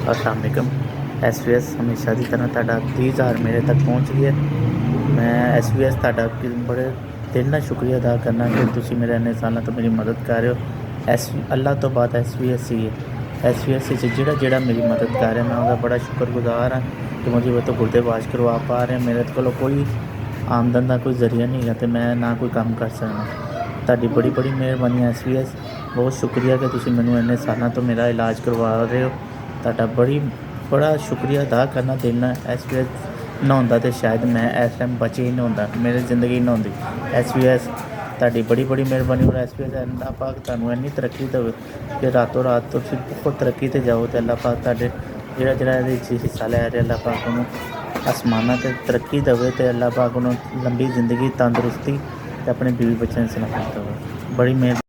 अस्सलाम वालेकुम। एस हमेशा की तरह तुहाडा 30,000 मेरे तक पहुँच गया। मैं एस तुहाडा बड़े दिल नाल शुक्रिया अदा करना कि तुसीं मेरे इन्ने सालों तो मेरी मदद कर रहे हो। अल्लाह तो बाद एस ही है। एस जेह्ड़ा मेरी मदद कर रहा, मैं उसदा बड़ा शुक्रगुजार हाँ कि मुझे वो तो गुर्दे वाश करवा पा रहे हैं। मेरे कोल कोई आमदन का कोई जरिया नहीं है, तो मैं ना कोई काम कर सकना। तुहाडी बड़ी बड़ी मेहरबानी एस बहुत शुक्रिया कि तुसीं मैनूं इन्ने सालों तो मेरा इलाज करवा रहे हो। तुहाडा बड़ा शुक्रिया अदा करना दिल नाल। एस ना होंदा तो शायद मैं इस टाइम बचे ही ना होंदा, मेरी ज़िंदगी ना होंदी। एस तुहाडी बड़ी मेहरबानी। और एस अल्लाह पाक तुहानूं इन्नी तरक्की देवे कि रातों रात तुसीं बहुत तरक्की ते जाओ। तो अल्लाह पाक तुहाडे जेह्ड़ा इहदे च हिस्सा लै रहा, अल्लाह पाक उहनूं आसमानां ते तरक्की देवे। ते अल्लाह पाक उहनूं लंबी ज़िंदगी, तंदरुस्ती ते अपने बीवी बच्चें दी सलामत देवे। बड़ी मेहरबानी।